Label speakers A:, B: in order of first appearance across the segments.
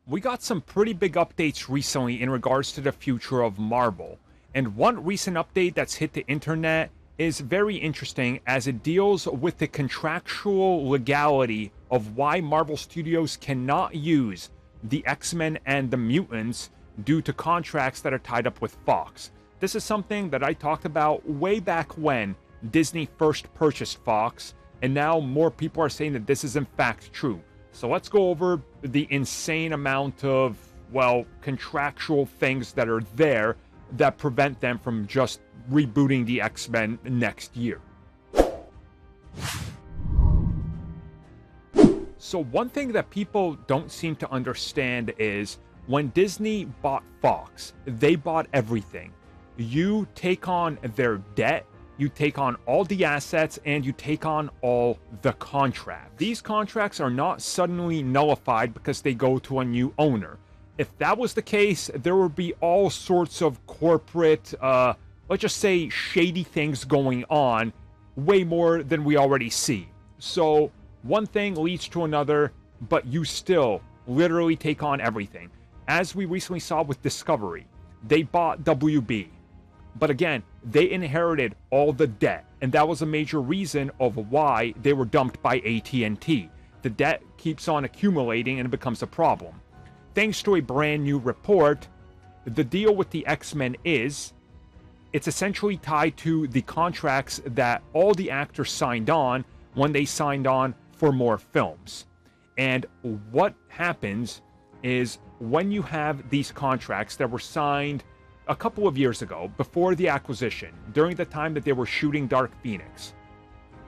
A: We got some pretty big updates recently in regards to the future of Marvel. And one recent update that's hit the internet is very interesting as it deals with the contractual legality of why Marvel Studios cannot use the X-Men and the Mutants due to contracts that are tied up with Fox. This is something that I talked about way back when Disney first purchased Fox, and now more people are saying that this is in fact true. So let's go over the insane amount of, well, contractual things that are there that prevent them from just rebooting the X-Men next year. So one thing that people don't seem to understand is when Disney bought Fox, they bought everything. You take on their debt, you take on all the assets, and you take on all the contracts. These contracts are not suddenly nullified because they go to a new owner. If that was the case, there would be all sorts of corporate, let's just say shady things going on, way more than we already see. So one thing leads to another, but you still literally take on everything. As we recently saw with Discovery, they bought WB. But again, they inherited all the debt, and that was a major reason of why they were dumped by AT&T. The debt keeps on accumulating and it becomes a problem. Thanks to a brand new report, the deal with the X-Men is, it's essentially tied to the contracts that all the actors signed on when they signed on for more films. And what happens is when you have these contracts that were signed a couple of years ago, before the acquisition, during the time that they were shooting Dark Phoenix,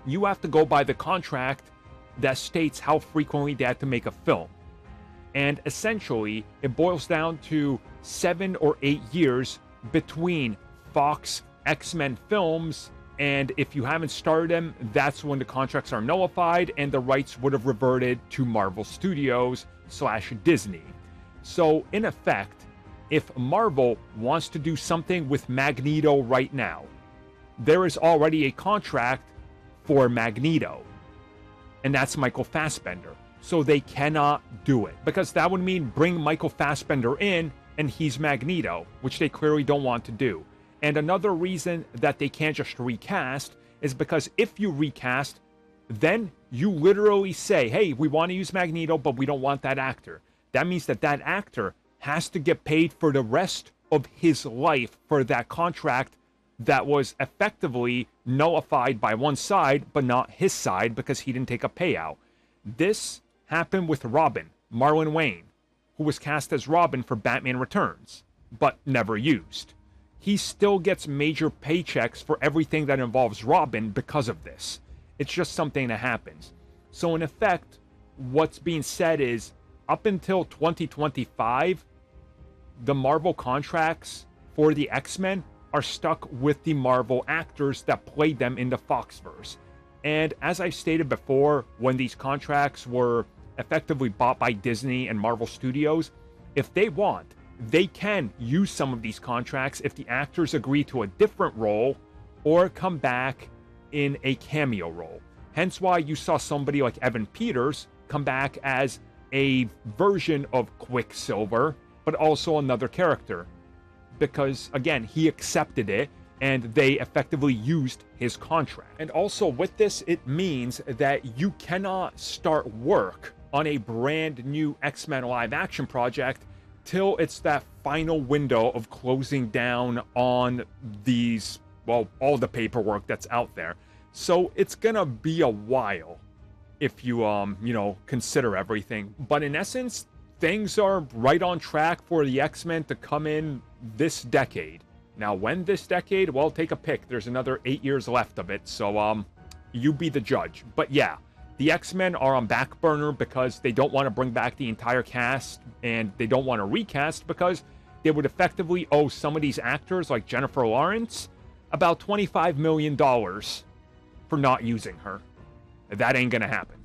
A: you have to go by the contract that states how frequently they had to make a film. And essentially, it boils down to 7 or 8 years between Fox X-Men films, and if you haven't started them, that's when the contracts are nullified and the rights would have reverted to Marvel Studios / Disney. So in effect, if Marvel wants to do something with Magneto right now, there is already a contract for Magneto, and that's Michael Fassbender. So they cannot do it, because that would mean bring Michael Fassbender in and he's Magneto, which they clearly don't want to do. And another reason that they can't just recast is because if you recast, then you literally say, hey, we want to use Magneto, but we don't want that actor. That means that that actor has to get paid for the rest of his life for that contract that was effectively nullified by one side, but not his side because he didn't take a payout. This happened with Robin, Marlon Wayne, who was cast as Robin for Batman Returns, but never used. He still gets major paychecks for everything that involves Robin because of this. It's just something that happens. So in effect, what's being said is, up until 2025, the Marvel contracts for the X-Men are stuck with the Marvel actors that played them in the Foxverse. And as I stated before, when these contracts were effectively bought by Disney and Marvel Studios, if they want, they can use some of these contracts if the actors agree to a different role or come back in a cameo role. Hence why you saw somebody like Evan Peters come back as a version of Quicksilver, but also another character. Because, again, he accepted it, and they effectively used his contract. And also, with this, it means that you cannot start work on a brand new X-Men live-action project till it's that final window of closing down on these, well, all the paperwork that's out there. So it's gonna be a while if you, consider everything. But in essence, things are right on track for the X-Men to come in this decade. Now, when this decade? Well, take a pick. There's another 8 years left of it, so you be the judge. But yeah, the X-Men are on back burner because they don't want to bring back the entire cast, and they don't want to recast because they would effectively owe some of these actors, like Jennifer Lawrence, about $25 million for not using her. That ain't gonna happen.